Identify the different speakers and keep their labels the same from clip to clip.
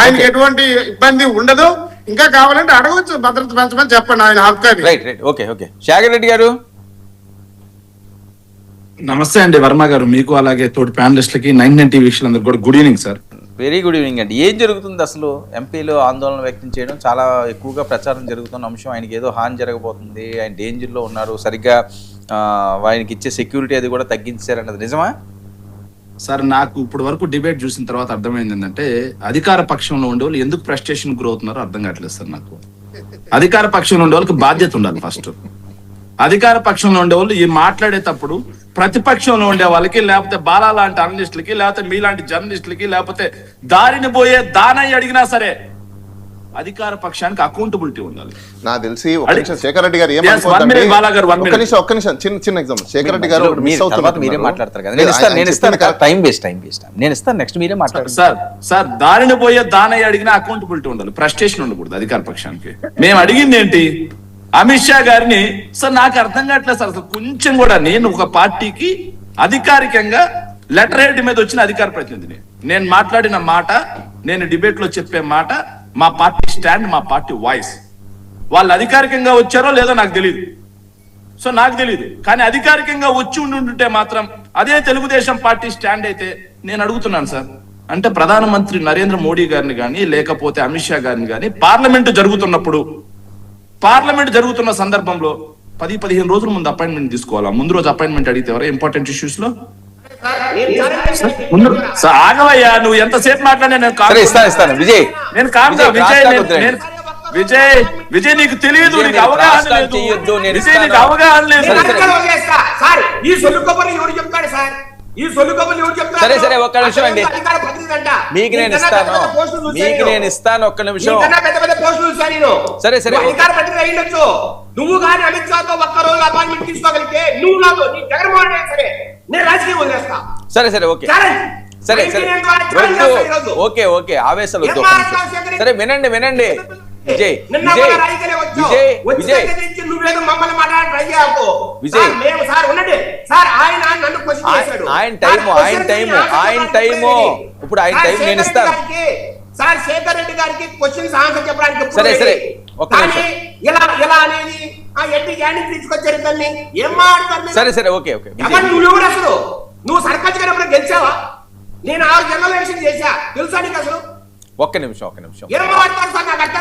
Speaker 1: ఆయనకి ఎటువంటి ఇబ్బంది ఉండదు. ఇంకా కావాలంటే అడగవచ్చు, భద్రత పెంచమని చెప్పండి, ఆయన హక్కు.
Speaker 2: Right right okay okay. Shekhar Reddy గారు
Speaker 3: నమస్తే అండి వర్మ గారు, మీకు అలాగే తోటి ప్యానలిస్టులకి 99 టీవీ వీక్షకులందరికీ కూడా good evening sir.
Speaker 2: Very good evening అండి. ఏం జరుగుతుంది అసలు? ఎంపీలు ఆందోళన వ్యక్తం చేయడం, చాలా ఎక్కువగా ప్రచారం జరుగుతున్న అంశం. ఆయనకి ఏదో హాని జరగబోతుంది, ఆయన డేంజర్లో ఉన్నారు, సరిగ్గా ఆయనకి ఇచ్చే సెక్యూరిటీ అది కూడా తగ్గించారన్నది నిజమా?
Speaker 3: సార్ నాకు ఇప్పుడు వరకు డిబేట్ చూసిన తర్వాత అర్థమైంది ఏంటంటే, అధికార పక్షంలో ఉండే వాళ్ళు ఎందుకు ఫ్రస్ట్రేషన్ గురి అవుతున్నారో అర్థం కావట్లేదు సార్ నాకు. అధికార పక్షంలో ఉండే వాళ్ళకి బాధ్యత ఉండాలి ఫస్ట్. అధికార పక్షంలో ఉండే వాళ్ళు ఈ మాట్లాడేటప్పుడు ప్రతిపక్షంలో ఉండే వాళ్ళకి, లేకపోతే బాలా లాంటి అనలిస్టులకి, లేకపోతే మీలాంటి జర్నలిస్టులకి, లేకపోతే దారిని పోయే దానయ్య అడిగినా సరే అధికార పక్షానికి అకౌంటబిలిటీ ఉండాలి.
Speaker 4: నాకు తెలిసి శేఖర్ రెడ్డి గారు ఏమనుకుంటారు, ఒక్క నిమిషం చిన్న ఎగ్జాంపుల్. శేఖర్ రెడ్డి గారు
Speaker 2: మీరే మాట్లాడతారు కదా, నేను ఇస్తాను టైం వేస్ట్ నేను ఇస్తాను, నెక్స్ట్ మీరే మాట్లాడతారు.
Speaker 3: సార్ దారిని పోయే దానయ్య అడిగినా అకౌంటబిలిటీ ఉండాలి, ఫ్రస్ట్రేషన్ ఉండకూడదు అధికార పక్షానికి. మేము అడిగింది ఏంటి, అమిత్ షా గారిని. సార్ నాకు అర్థం కావట్లేదు సార్, అసలు కొంచెం కూడా. నేను ఒక పార్టీకి అధికారికంగా లెటర్ హెడ్ మీద వచ్చిన అధికార ప్రతినిధిని. నేను మాట్లాడిన మాట, నేను డిబేట్ లో చెప్పే మాట, మా పార్టీ స్టాండ్, మా పార్టీ వాయిస్. వాళ్ళు అధికారికంగా వచ్చారో లేదో నాకు తెలియదు, సో నాకు తెలియదు. కానీ అధికారికంగా వచ్చి ఉండుంటే మాత్రం అదే తెలుగుదేశం పార్టీ స్టాండ్ అయితే నేను అడుగుతున్నాను సార్, అంటే ప్రధానమంత్రి నరేంద్ర మోడీ గారిని కానీ, లేకపోతే అమిత్ షా గారిని కానీ పార్లమెంట్ జరుగుతున్న సందర్భంలో 10-15 రోజుల ముందు అపాయింట్మెంట్ తీసుకోవాలా? ముందు రోజు అపాయింట్మెంట్ అడిగితే ఎవరా ఇంపార్టెంట్ ఇష్యూస్ లో? ఆగవయ్యా, నువ్వు ఎంతసేపు మాట్లాడినా నేను
Speaker 2: ఇస్తాను విజయ్.
Speaker 3: నేను కాదు విజయ్ నీకు తెలియదు, నీకు అవగాహన లేదు. విజయ్ నీకు అవగాహన లేదు.
Speaker 2: సరే సరే ఒక్క నిమిషం అండి, మీకు నేను ఇస్తాను ఒక్క నిమిషం. సరే సరే
Speaker 5: నువ్వు కానీ అమిత్ షాతో ఒక్క రోజు అపాయింట్మెంట్ తీసుకోగలిగితే నువ్వు నాకు జగన్మోహన్ రెడ్డి సరే నేను రాజకీయం వదిలేస్తా.
Speaker 2: సరే సరే ఓకే సరే సరే ఓకే ఓకే ఆవేశాలు వద్దు. సరే వినండి విజయ్ ఇప్పుడు ఆయన టైం నేను ఇస్తాను
Speaker 5: సార్. శేఖర్ రెడ్డి గారికి క్వశ్చన్స్ ఆన్సర్ చెప్పడానికి
Speaker 2: సరే సరే సరే సరే ఓకే ఓకే.
Speaker 5: నువ్వు సర్పంచ్ గారు ఎప్పుడు గెలిచావా? నేను 6 జనరల్ ఎలక్షన్ చేశా, తెలుసా నీకు అసలు?
Speaker 2: ఒక్క నిమిషం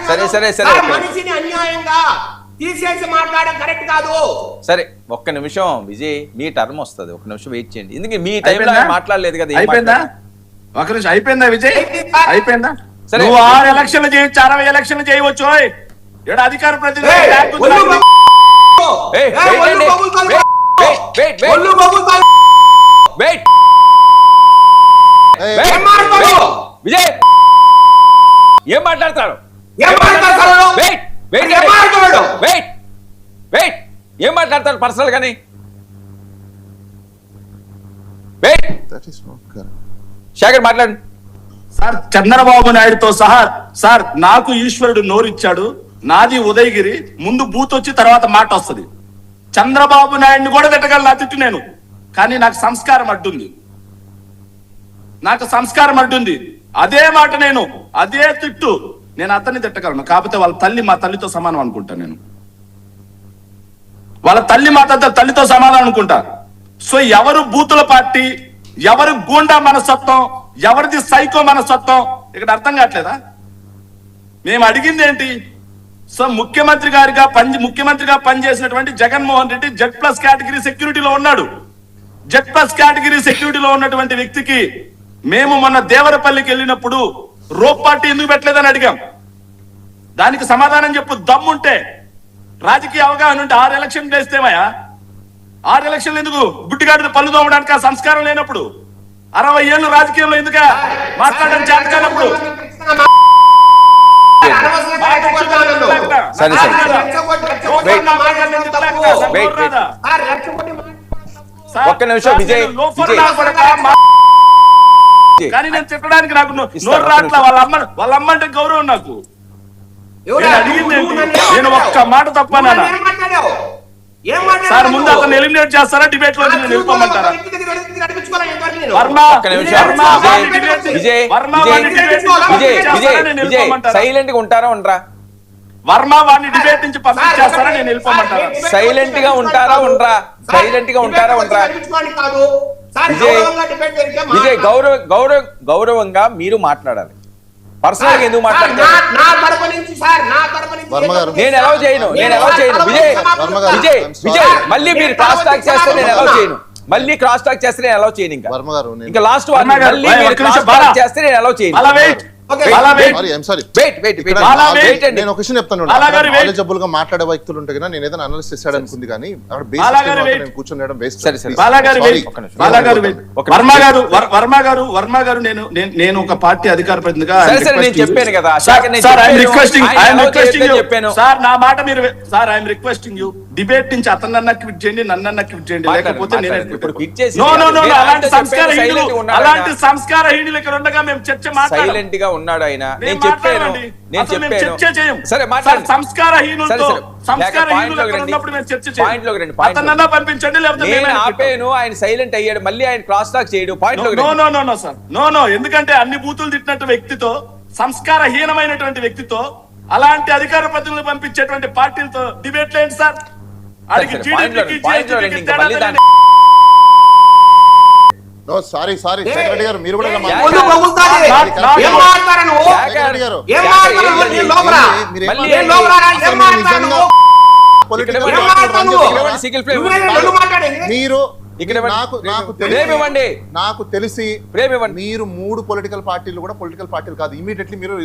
Speaker 2: సరే సరే సరే
Speaker 5: మనిషిని అన్యాయంగా తీసేసి మాట్లాడడం కరెక్ట్ కాదు.
Speaker 2: సరే ఒక్క నిమిషం విజయ్, మీ టర్మ్ వస్తుంది, ఒక్క నిమిషం వెయిట్ చేయండి. ఎందుకు మీ టైంలో మాట్లాడలేదు కదా?
Speaker 3: అయిపోయిందా? ఒక నిమిషం అయిపోయిందా విజయ్? అయిపోయిందా? నువ్వు 6 ఎలక్షన్లు చేయొచ్చు, 60 ఎలక్షన్లు చేయవచ్చు. అధికార ప్రతినిధి
Speaker 2: విజయ్ ఏం మాట్లాడతాడు? ఏం మాట్లాడతాడు పర్సనల్ గానీ? శేఖర్ మాట్లాడు
Speaker 3: సార్. చంద్రబాబు నాయుడుతో సహా సార్ నాకు ఈశ్వరుడు నోరిచ్చాడు, నాది ఉదయగిరి. ముందు బూత్ వచ్చి తర్వాత మాట వస్తుంది. చంద్రబాబు నాయుడిని కూడా తిట్టగలను, నా తిట్టు నేను. కానీ నాకు సంస్కారం అడ్డుంది, అదే మాట నేను, అదే తిట్టు నేను అతన్ని తిట్టగలను. కాకపోతే వాళ్ళ తల్లి మా తల్లితో సమానం అనుకుంటా నేను. వాళ్ళ తల్లి మా తల్లితో సమానం అనుకుంటా. సో ఎవరు బూతుల పార్టీ, ఎవరు గూండా మనస్తత్వం, ఎవరిది సైకో మనస్తత్వం ఇక్కడ అర్థం కావట్లేదా? మేము అడిగింది ఏంటి? సో ముఖ్యమంత్రిగా పనిచేసినటువంటి జగన్మోహన్ రెడ్డి Z+ కేటగిరీ సెక్యూరిటీలో ఉన్నాడు. Z+ కేటగిరీ సెక్యూరిటీలో ఉన్నటువంటి వ్యక్తికి మేము మొన్న దేవరపల్లికి వెళ్ళినప్పుడు రోప్ పార్టీ ఎందుకు పెట్టలేదని అడిగాం. దానికి సమాధానం చెప్పు దమ్ముంటే, రాజకీయ అవగాహన ఉంటే. 6 ఎలక్షన్లు వేస్తేమయ్యా, 6 ఎలక్షన్లు ఎందుకు? గుడ్డిగాడిని పళ్ళు తోమడానికి ఆ సంస్కారం లేనప్పుడు 60 ఏళ్ళు రాజకీయంలో ఎందుకు మాట్లాడడం చేత కానప్పుడు?
Speaker 2: సరే సరే ఒక్క నిమిషం విజయ్.
Speaker 3: కానీ నేను చెప్పడానికి నాకు నోరు రాట్లా. వాళ్ళ అమ్మ అంటే గౌరవం నాకు. అడిగింది నేను ఒక్క మాట తప్పనా?
Speaker 5: ఏం మాట్లాడారు
Speaker 3: సార్ ముందు
Speaker 5: నువ్వు?
Speaker 3: అతను ఎలిమినేట్ చేస్తారా డిబేట్ లో నిలుపుకోమంటారా
Speaker 5: నడిపించుకోవాలి ఇంతవరకు నేను.
Speaker 3: వర్మ
Speaker 2: ఒక్క నిమిషం.
Speaker 3: వర్మ వాడిని debate-
Speaker 2: విజయ్
Speaker 3: వర్మ
Speaker 2: విజయ్
Speaker 3: వాడిని debate నుంచి
Speaker 2: విజయ్
Speaker 3: పంపించేస్తారా
Speaker 2: విజయ్
Speaker 3: నేను
Speaker 2: విజయ్
Speaker 3: నిలుపుకోమంటారా?
Speaker 2: సైలెంట్ గా ఉంటారా ఉండరా?
Speaker 3: వర్మ వాడిని డిబేట్ నుంచి పంపించేస్తారా నేను నిలుపుకోమంటారా?
Speaker 2: సైలెంట్ గా ఉంటారా ఉండరా? సైలెంట్ గా ఉంటారా ఉండరా? విజయ్ గౌరవంగా మీరు మాట్లాడాలి. పర్సనల్ గా ఎందుకు మాట్లాడతారు?
Speaker 4: వర్మ గారు.
Speaker 2: నేను ఎలా చేయను విజయ్
Speaker 4: వర్మ గారు,
Speaker 2: విజయ్
Speaker 4: I'm sorry.
Speaker 2: విజయ్ మళ్ళీ మీరు క్రాస్ టాక్ చేస్తే నేను ఎలా చేయను? మళ్ళీ క్రాస్ టాక్ చేస్తే నేను ఎలా చేయను? ఇంకా
Speaker 4: వర్మ గారు నేను-
Speaker 2: ఇంకా లాస్ట్ వన్
Speaker 3: వర్మ గారు,
Speaker 2: మళ్ళీ
Speaker 3: ఒక్క
Speaker 2: మీరు
Speaker 3: నిమిషం,
Speaker 2: క్రాస్
Speaker 3: బాలా.
Speaker 2: టాక్ చేస్తే నేను ఎలా చేయను?
Speaker 3: అలా వెయిట్ అలా wait
Speaker 4: Sorry, I'm sorry.
Speaker 2: Wait
Speaker 4: ఇక్కడ
Speaker 3: బాలా wait.
Speaker 2: వెయిట్ అండి.
Speaker 4: నేను ఒక విషయం చెప్తాను.
Speaker 3: బాలా గారు wait.
Speaker 4: నాలెడ్జబుల్ గా మాట్లాడే వ్యక్తులు ఉంటే కదా నేను ఏదైనా అనలిస్ట్ చేశాడు అనుకుంది కానీ అక్కడ
Speaker 3: బాలా గారు
Speaker 4: బేసిక్
Speaker 3: wait.
Speaker 4: నేను కూర్చొని వేస్ట్.
Speaker 2: సరే, సరే.
Speaker 3: బాలా గారు
Speaker 4: Sorry.
Speaker 3: వెయిట్
Speaker 2: ఒక్క నిమిషం.
Speaker 3: బాలా గారు వెయిట్
Speaker 2: ఒక్క
Speaker 3: వర్మ
Speaker 2: నిమిషం.
Speaker 3: గారు వర్మ గారు నేను ఒక పార్టీ అధికార ప్రతినిధిగా
Speaker 2: సరే, సరే, నేను చెప్పాను కదా, శాఖ నేను
Speaker 3: సార్ ఐఎమ్
Speaker 2: చెప్పాను.
Speaker 3: రిక్వెస్టింగ్
Speaker 2: ఆయన
Speaker 3: ఐఎమ్
Speaker 2: ఎలా
Speaker 3: రిక్వెస్టింగ్
Speaker 2: చేయొద్దో
Speaker 3: యూ
Speaker 2: చెప్పాను.
Speaker 3: సార్ నా మాట మీరు sir I'm requesting you debate నుంచి అతనన్నా క్విట్ చేయండి నన్నన్నా క్విట్ చేయండి లేకపోతే నేను
Speaker 2: ఇప్పుడు quit చేసి
Speaker 3: నో నో నో
Speaker 2: నేను
Speaker 3: అలాంటి
Speaker 2: ఆయనతో
Speaker 3: సంస్కారహీనులు
Speaker 2: silent గా ఉన్నాడు
Speaker 3: అలాంటి
Speaker 2: ఆయన.
Speaker 3: సంస్కారహీనులు ఇక్కడ ఉండగా మేము చర్చ మాట్లాడాలి
Speaker 2: సైలెంట్ గా ఉన్నాడు ఆయన.
Speaker 3: నేను
Speaker 2: నేను చెప్పాను
Speaker 3: మాట్లాడండి.
Speaker 2: నేను
Speaker 3: అసలు మేము
Speaker 2: చెప్పాను.
Speaker 3: చర్చ చేయం.
Speaker 2: సరే
Speaker 3: సార్,
Speaker 2: మాట్లాడండి.
Speaker 3: సంస్కారహీనులతో
Speaker 2: సరే, సరే.
Speaker 3: సంస్కారహీనులు
Speaker 2: పాయింట్లోకి
Speaker 3: అక్కడ
Speaker 2: రండి.
Speaker 3: ఉన్నప్పుడు మేము చర్చ
Speaker 2: పాయింట్లోకి రండి,
Speaker 3: చేయం
Speaker 2: పాయింట్లోకి
Speaker 3: అతనన్నా పంపించండి లేకపోతే
Speaker 2: నేను
Speaker 3: మేమే అనుకుంటాం.
Speaker 2: ఆపేను, ఆయన సైలెంట్ అయ్యాడు, మళ్ళీ ఆయన క్రాస్ టాక్ చేయడు. Point
Speaker 3: no no no no sir no ఎందుకంటే అన్ని బూతులు తిట్టినట్టు వ్యక్తితో సంస్కారహీనమైనటువంటి వ్యక్తితో అలాంటి అధికార ప్రతినిధులు పంపించేటువంటి పార్టీలతో డిబేట్ లేండి సార్ అడిగి
Speaker 2: సరే, పాయింట్లోకి రండి. ఇంకా మళ్ళీ దాన్ని
Speaker 4: నో సారీ సెక్రటరీ గారు మీరు కూడా ఇలా
Speaker 2: యా,
Speaker 4: మాట్లాడారు.
Speaker 5: ఏం మాట్లాడతారు నువ్వు?
Speaker 4: సెక్రటరీ గారు
Speaker 5: ఏం మాట్లాడతారు? నేను లోపల.
Speaker 4: మీరు
Speaker 2: మళ్ళీ
Speaker 5: నేను లోపల రా,
Speaker 4: అసలు
Speaker 5: ఏం
Speaker 4: మీరు
Speaker 5: మాట్లాడతారు
Speaker 4: నిజంగా
Speaker 5: నువ్వు?
Speaker 4: పొలిటికల్
Speaker 2: ఇక్కడ
Speaker 5: ఏం
Speaker 4: పార్టీలు
Speaker 5: మాట్లాడతావు
Speaker 4: రన్
Speaker 5: నువ్వు?
Speaker 4: చేస్తున్నారా?
Speaker 2: సింగిల్ ఫ్లేమ్
Speaker 5: నువ్వే రెండు మాట్లాడేది.
Speaker 4: మీరు
Speaker 2: ఇక్కడ
Speaker 4: నాకు
Speaker 2: ప్రేమ ఇవ్వండి.
Speaker 4: నాకు తెలిసి
Speaker 2: ప్రేమ ఇవ్వండి.
Speaker 4: మీరు 3 పొలిటికల్ పార్టీలు కూడా పొలిటికల్ పార్టీలు కాదు. ఇమీడియట్లీ మీరు